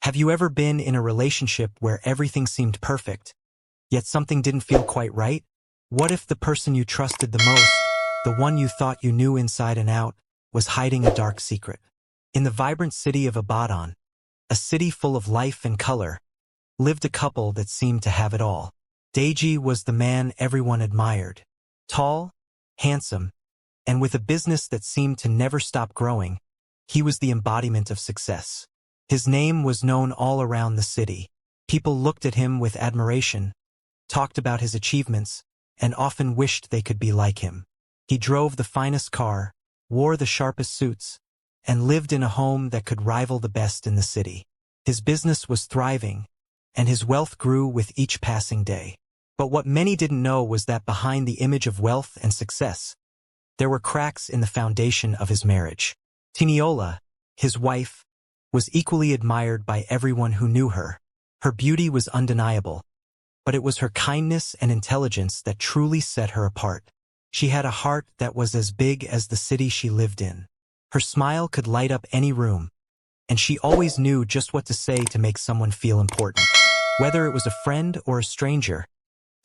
Have you ever been in a relationship where everything seemed perfect, yet something didn't feel quite right? What if the person you trusted the most, the one you thought you knew inside and out, was hiding a dark secret? In the vibrant city of Ibadan, a city full of life and color, lived a couple that seemed to have it all. Deji was the man everyone admired. Tall, handsome, and with a business that seemed to never stop growing, he was the embodiment of success. His name was known all around the city. People looked at him with admiration, talked about his achievements, and often wished they could be like him. He drove the finest car, wore the sharpest suits, and lived in a home that could rival the best in the city. His business was thriving, and his wealth grew with each passing day. But what many didn't know was that behind the image of wealth and success, there were cracks in the foundation of his marriage. Tiniola, his wife, was equally admired by everyone who knew her. Her beauty was undeniable, but it was her kindness and intelligence that truly set her apart. She had a heart that was as big as the city she lived in. Her smile could light up any room, and she always knew just what to say to make someone feel important. Whether it was a friend or a stranger,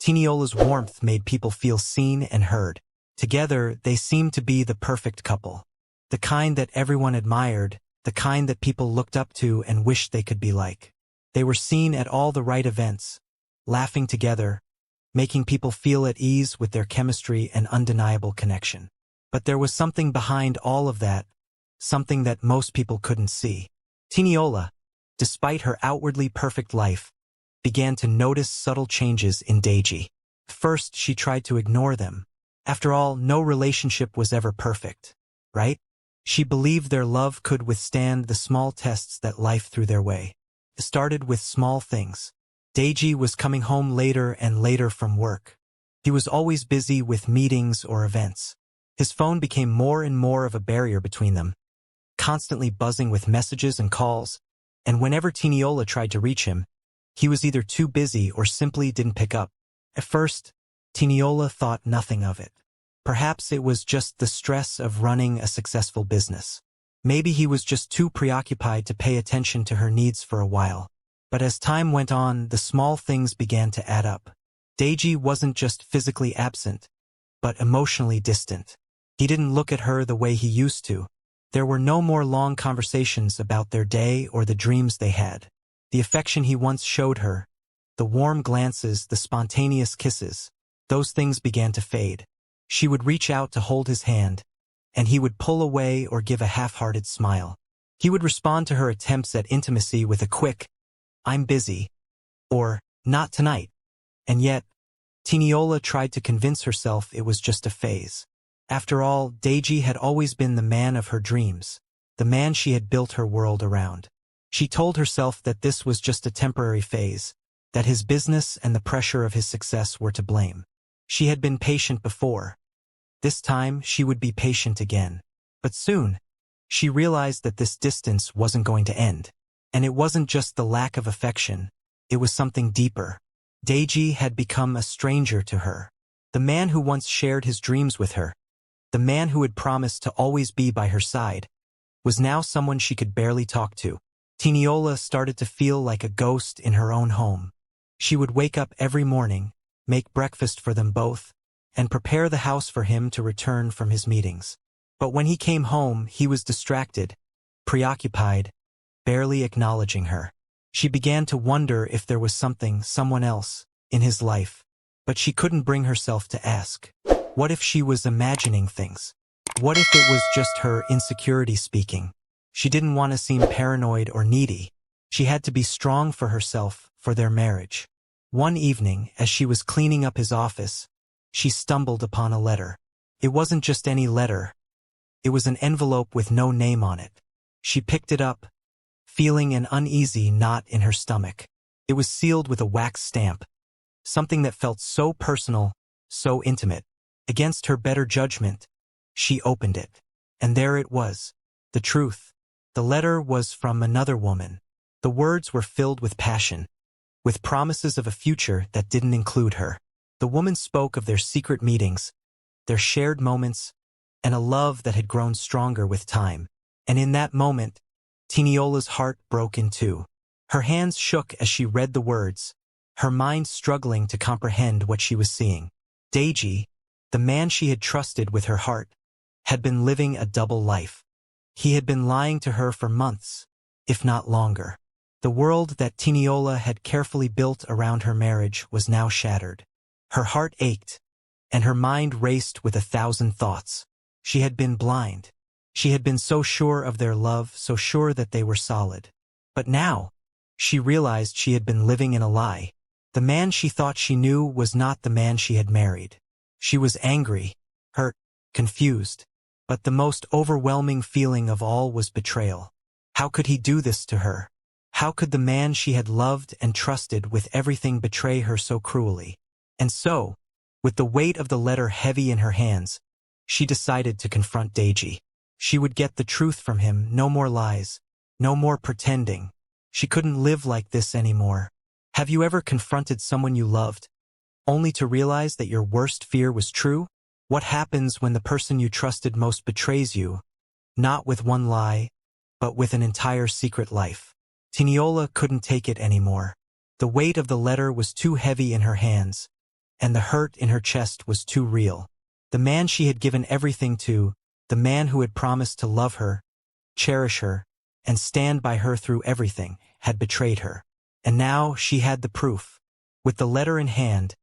Tiniola's warmth made people feel seen and heard. Together, they seemed to be the perfect couple. The kind that everyone admired, the kind that people looked up to and wished they could be like. They were seen at all the right events, laughing together, making people feel at ease with their chemistry and undeniable connection. But there was something behind all of that, something that most people couldn't see. Tiniola, despite her outwardly perfect life, began to notice subtle changes in Deji. First, she tried to ignore them. After all, no relationship was ever perfect, right? She believed their love could withstand the small tests that life threw their way. It started with small things. Deji was coming home later and later from work. He was always busy with meetings or events. His phone became more and more of a barrier between them, constantly buzzing with messages and calls, and whenever Tiniola tried to reach him, he was either too busy or simply didn't pick up. At first, Tiniola thought nothing of it. Perhaps it was just the stress of running a successful business. Maybe he was just too preoccupied to pay attention to her needs for a while. But as time went on, the small things began to add up. Deji wasn't just physically absent, but emotionally distant. He didn't look at her the way he used to. There were no more long conversations about their day or the dreams they had. The affection he once showed her, the warm glances, the spontaneous kisses, those things began to fade. She would reach out to hold his hand, and he would pull away or give a half-hearted smile. He would respond to her attempts at intimacy with a quick, "I'm busy," or "not tonight." And yet, Tiniola tried to convince herself it was just a phase. After all, Deji had always been the man of her dreams, the man she had built her world around. She told herself that this was just a temporary phase, that his business and the pressure of his success were to blame. She had been patient before. This time, she would be patient again. But soon, she realized that this distance wasn't going to end. And it wasn't just the lack of affection, it was something deeper. Deji had become a stranger to her. The man who once shared his dreams with her, the man who had promised to always be by her side, was now someone she could barely talk to. Tiniola started to feel like a ghost in her own home. She would wake up every morning, make breakfast for them both, and prepare the house for him to return from his meetings. But when he came home, he was distracted, preoccupied, barely acknowledging her. She began to wonder if there was someone else, in his life. But she couldn't bring herself to ask. What if she was imagining things? What if it was just her insecurity speaking? She didn't want to seem paranoid or needy. She had to be strong for herself, for their marriage. One evening, as she was cleaning up his office, she stumbled upon a letter. It wasn't just any letter. It was an envelope with no name on it. She picked it up, feeling an uneasy knot in her stomach. It was sealed with a wax stamp, something that felt so personal, so intimate. Against her better judgment, she opened it. And there it was, the truth. The letter was from another woman. The words were filled with passion, with promises of a future that didn't include her. The woman spoke of their secret meetings, their shared moments, and a love that had grown stronger with time. And in that moment, Tiniola's heart broke in two. Her hands shook as she read the words, her mind struggling to comprehend what she was seeing. Deji, the man she had trusted with her heart, had been living a double life. He had been lying to her for months, if not longer. The world that Tiniola had carefully built around her marriage was now shattered. Her heart ached, and her mind raced with 1,000 thoughts. She had been blind. She had been so sure of their love, so sure that they were solid. But now, she realized she had been living in a lie. The man she thought she knew was not the man she had married. She was angry, hurt, confused. But the most overwhelming feeling of all was betrayal. How could he do this to her? How could the man she had loved and trusted with everything betray her so cruelly? And so, with the weight of the letter heavy in her hands, she decided to confront Deji. She would get the truth from him, no more lies, no more pretending. She couldn't live like this anymore. Have you ever confronted someone you loved, only to realize that your worst fear was true? What happens when the person you trusted most betrays you, not with one lie, but with an entire secret life? Tiniola couldn't take it anymore. The weight of the letter was too heavy in her hands, and the hurt in her chest was too real. The man she had given everything to, the man who had promised to love her, cherish her, and stand by her through everything, had betrayed her. And now she had the proof. With the letter in hand,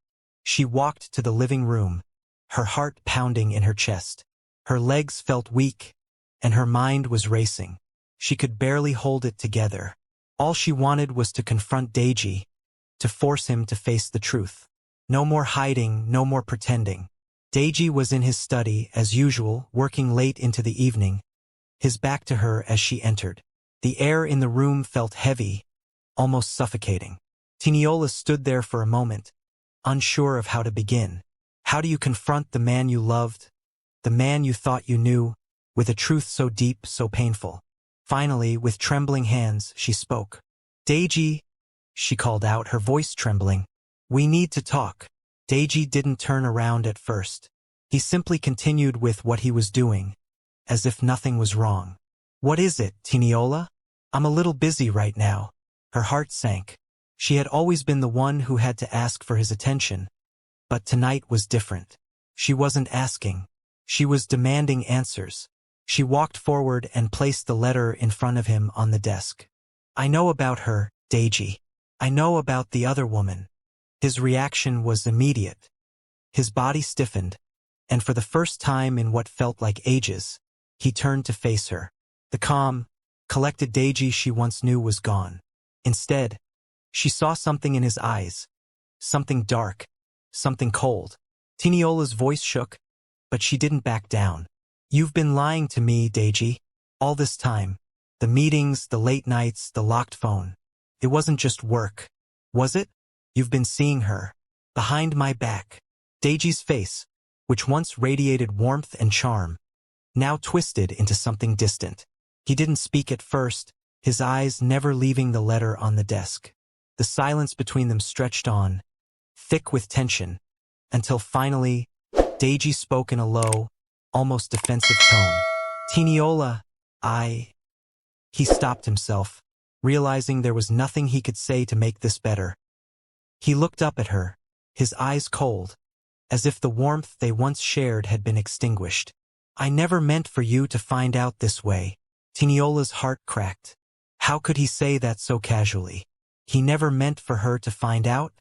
she walked to the living room, her heart pounding in her chest. Her legs felt weak, and her mind was racing. She could barely hold it together. All she wanted was to confront Deji, to force him to face the truth. No more hiding, no more pretending. Deji was in his study, as usual, working late into the evening, his back to her as she entered. The air in the room felt heavy, almost suffocating. Tiniola stood there for a moment, unsure of how to begin. How do you confront the man you loved, the man you thought you knew, with a truth so deep, so painful? Finally, with trembling hands, she spoke. Deji, she called out, her voice trembling. We need to talk. Deji didn't turn around at first. He simply continued with what he was doing, as if nothing was wrong. What is it, Tiniola? I'm a little busy right now. Her heart sank. She had always been the one who had to ask for his attention, but tonight was different. She wasn't asking. She was demanding answers. She walked forward and placed the letter in front of him on the desk. I know about her, Deji. I know about the other woman. His reaction was immediate. His body stiffened, and for the first time in what felt like ages, he turned to face her. The calm, collected Deji she once knew was gone. Instead, she saw something in his eyes, something dark, something cold. Tiniola's voice shook, but she didn't back down. You've been lying to me, Deji, all this time. The meetings, the late nights, the locked phone. It wasn't just work, was it? You've been seeing her, behind my back. Deji's face, which once radiated warmth and charm, now twisted into something distant. He didn't speak at first, his eyes never leaving the letter on the desk. The silence between them stretched on, thick with tension, until finally, Deji spoke in a low, almost defensive tone. Tiniola, He stopped himself, realizing there was nothing he could say to make this better. He looked up at her, his eyes cold, as if the warmth they once shared had been extinguished. I never meant for you to find out this way. Tiniola's heart cracked. How could he say that so casually? He never meant for her to find out,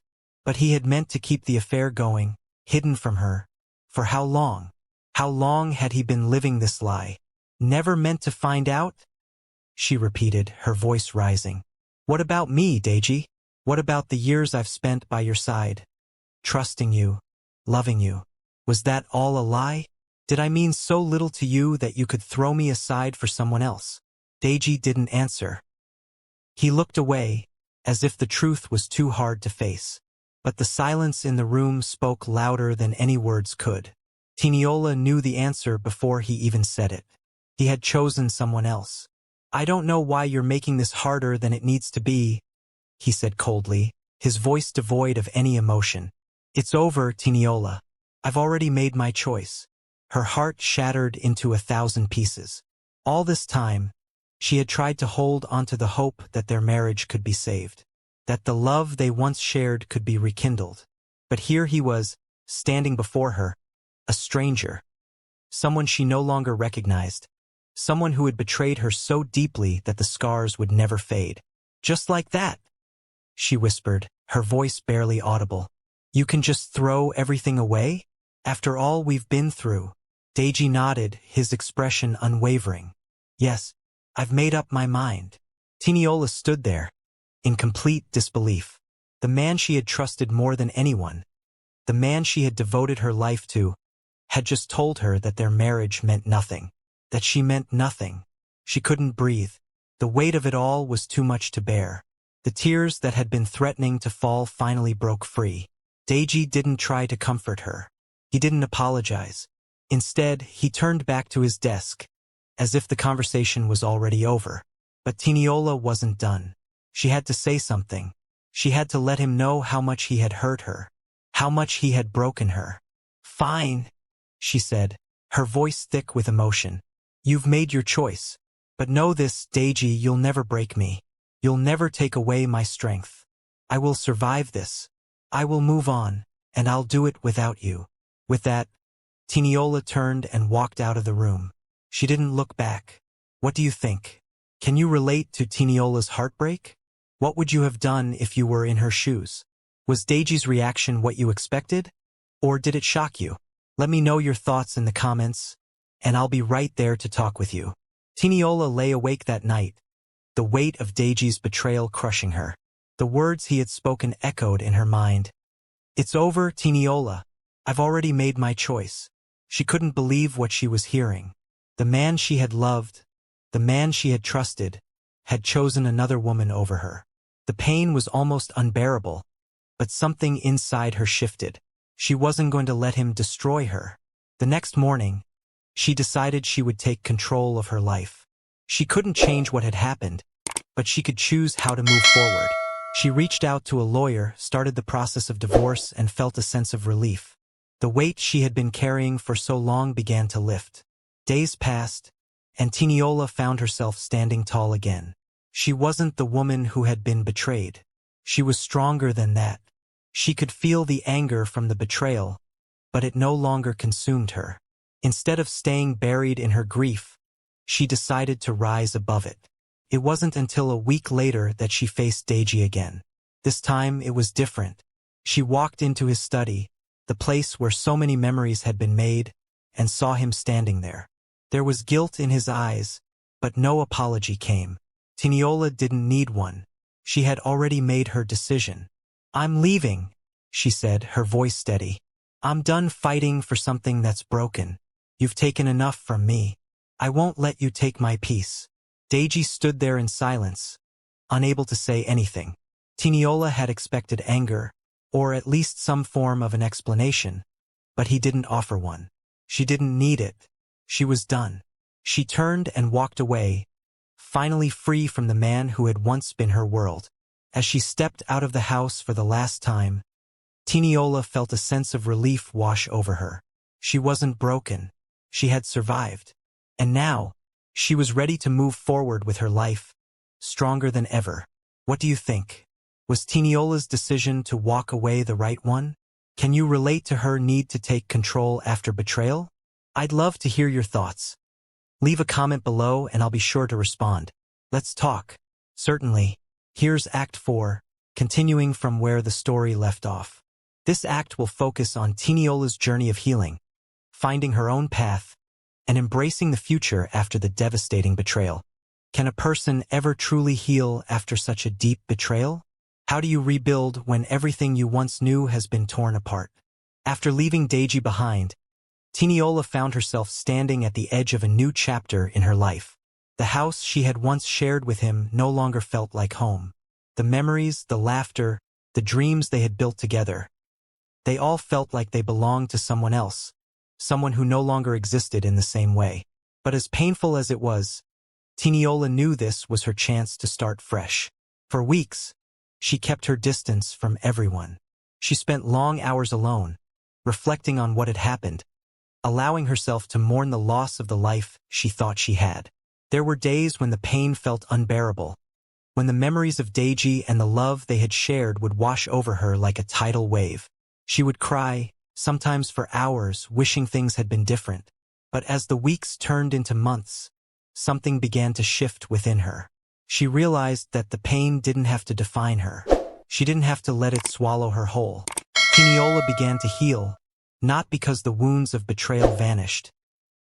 but he had meant to keep the affair going, hidden from her. For how long? How long had he been living this lie? Never meant to find out? She repeated, her voice rising. What about me, Deji? What about the years I've spent by your side? Trusting you, loving you. Was that all a lie? Did I mean so little to you that you could throw me aside for someone else? Deji didn't answer. He looked away, as if the truth was too hard to face. But the silence in the room spoke louder than any words could. Tiniola knew the answer before he even said it. He had chosen someone else. I don't know why you're making this harder than it needs to be, he said coldly, his voice devoid of any emotion. It's over, Tiniola. I've already made my choice. Her heart shattered into 1,000 pieces. All this time, She had tried to hold onto the hope that their marriage could be saved, that the love they once shared could be rekindled. But here he was, standing before her, a stranger, someone she no longer recognized, someone who had betrayed her so deeply that the scars would never fade. "Just like that," she whispered, her voice barely audible. "You can just throw everything away? After all we've been through?" Deji nodded, his expression unwavering. "Yes, I've made up my mind." Tiniola stood there, in complete disbelief. The man she had trusted more than anyone, the man she had devoted her life to, had just told her that their marriage meant nothing, that she meant nothing. She couldn't breathe. The weight of it all was too much to bear. The tears that had been threatening to fall finally broke free. Deji didn't try to comfort her. He didn't apologize. Instead, he turned back to his desk, as if the conversation was already over. But Tiniola wasn't done. She had to say something. She had to let him know how much he had hurt her, how much he had broken her. "Fine," she said, her voice thick with emotion. "You've made your choice. But know this, Deji, you'll never break me. You'll never take away my strength. I will survive this. I will move on, and I'll do it without you." With that, Tiniola turned and walked out of the room. She didn't look back. What do you think? Can you relate to Tiniola's heartbreak? What would you have done if you were in her shoes? Was Deji's reaction what you expected? Or did it shock you? Let me know your thoughts in the comments, and I'll be right there to talk with you. Tiniola lay awake that night, the weight of Deji's betrayal crushing her. The words he had spoken echoed in her mind. "It's over, Tiniola. I've already made my choice." She couldn't believe what she was hearing. The man she had loved, the man she had trusted, had chosen another woman over her. The pain was almost unbearable, but something inside her shifted. She wasn't going to let him destroy her. The next morning, she decided she would take control of her life. She couldn't change what had happened, but she could choose how to move forward. She reached out to a lawyer, started the process of divorce, and felt a sense of relief. The weight she had been carrying for so long began to lift. Days passed, and Tiniola found herself standing tall again. She wasn't the woman who had been betrayed. She was stronger than that. She could feel the anger from the betrayal, but it no longer consumed her. Instead of staying buried in her grief, she decided to rise above it. It wasn't until a week later that she faced Deji again. This time it was different. She walked into his study, the place where so many memories had been made, and saw him standing there. There was guilt in his eyes, but no apology came. Tiniola didn't need one. She had already made her decision. "I'm leaving," she said, her voice steady. "I'm done fighting for something that's broken. You've taken enough from me. I won't let you take my peace." Deji stood there in silence, unable to say anything. Tiniola had expected anger, or at least some form of an explanation, but he didn't offer one. She didn't need it. She was done. She turned and walked away, finally free from the man who had once been her world. As she stepped out of the house for the last time, Tiniola felt a sense of relief wash over her. She wasn't broken. She had survived. And now, she was ready to move forward with her life, stronger than ever. What do you think? Was Tiniola's decision to walk away the right one? Can you relate to her need to take control after betrayal? I'd love to hear your thoughts. Leave a comment below and I'll be sure to respond. Let's talk. Certainly. Here's Act 4, continuing from where the story left off. This act will focus on Tiniola's journey of healing, finding her own path, and embracing the future after the devastating betrayal. Can a person ever truly heal after such a deep betrayal? How do you rebuild when everything you once knew has been torn apart? After leaving Deji behind, Tiniola found herself standing at the edge of a new chapter in her life. The house she had once shared with him no longer felt like home. The memories, the laughter, the dreams they had built together, they all felt like they belonged to someone else, someone who no longer existed in the same way. But as painful as it was, Tiniola knew this was her chance to start fresh. For weeks, she kept her distance from everyone. She spent long hours alone, reflecting on what had happened, allowing herself to mourn the loss of the life she thought she had. There were days when the pain felt unbearable, when the memories of Deji and the love they had shared would wash over her like a tidal wave. She would cry, sometimes for hours, wishing things had been different. But as the weeks turned into months, something began to shift within her. She realized that the pain didn't have to define her. She didn't have to let it swallow her whole. Tiniola began to heal, not because the wounds of betrayal vanished,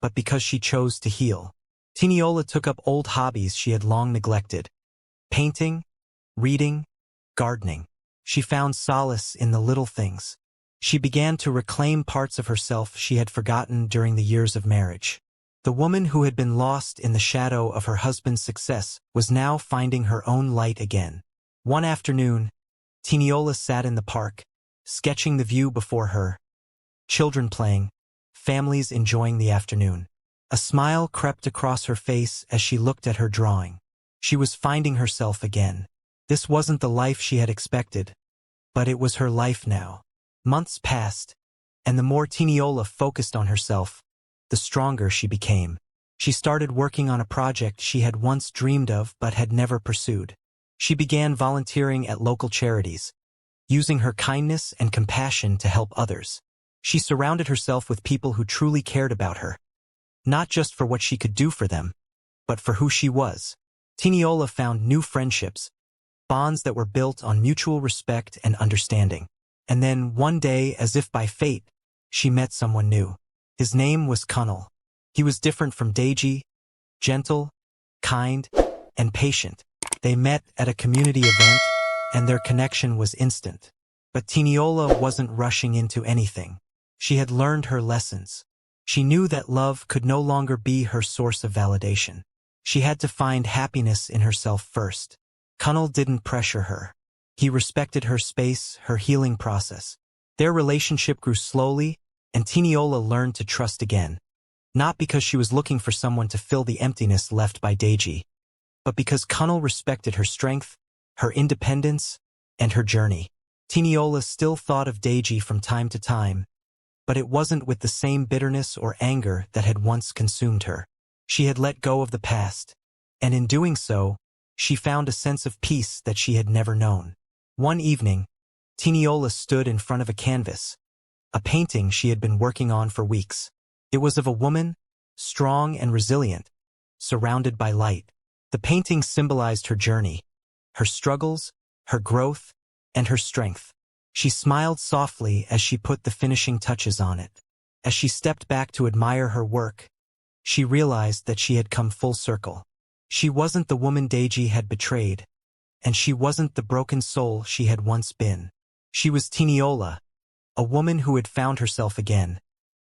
but because she chose to heal. Tiniola took up old hobbies she had long neglected. Painting, reading, gardening. She found solace in the little things. She began to reclaim parts of herself she had forgotten during the years of marriage. The woman who had been lost in the shadow of her husband's success was now finding her own light again. One afternoon, Tiniola sat in the park, sketching the view before her. Children playing, families enjoying the afternoon. A smile crept across her face as she looked at her drawing. She was finding herself again. This wasn't the life she had expected, but it was her life now. Months passed, and the more Tiniola focused on herself, the stronger she became. She started working on a project she had once dreamed of but had never pursued. She began volunteering at local charities, using her kindness and compassion to help others. She surrounded herself with people who truly cared about her, not just for what she could do for them, but for who she was. Tiniola found new friendships, bonds that were built on mutual respect and understanding. And then, one day, as if by fate, she met someone new. His name was Kunal. He was different from Deji, gentle, kind, and patient. They met at a community event, and their connection was instant. But Tiniola wasn't rushing into anything. She had learned her lessons. She knew that love could no longer be her source of validation. She had to find happiness in herself first. Kunal didn't pressure her. He respected her space, her healing process. Their relationship grew slowly, and Tiniola learned to trust again. Not because she was looking for someone to fill the emptiness left by Deji, but because Kunal respected her strength, her independence, and her journey. Tiniola still thought of Deji from time to time, but it wasn't with the same bitterness or anger that had once consumed her. She had let go of the past, and in doing so, she found a sense of peace that she had never known. One evening, Tiniola stood in front of a canvas, a painting she had been working on for weeks. It was of a woman, strong and resilient, surrounded by light. The painting symbolized her journey, her struggles, her growth, and her strength. She smiled softly as she put the finishing touches on it. As she stepped back to admire her work, she realized that she had come full circle. She wasn't the woman Deji had betrayed, and she wasn't the broken soul she had once been. She was Tiniola, a woman who had found herself again,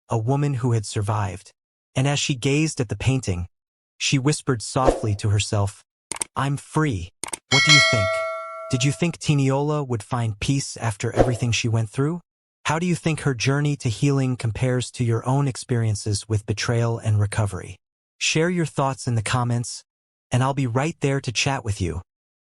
a woman who had survived. And as she gazed at the painting, she whispered softly to herself, "I'm free." What do you think? Did you think Tiniola would find peace after everything she went through? How do you think her journey to healing compares to your own experiences with betrayal and recovery? Share your thoughts in the comments, and I'll be right there to chat with you.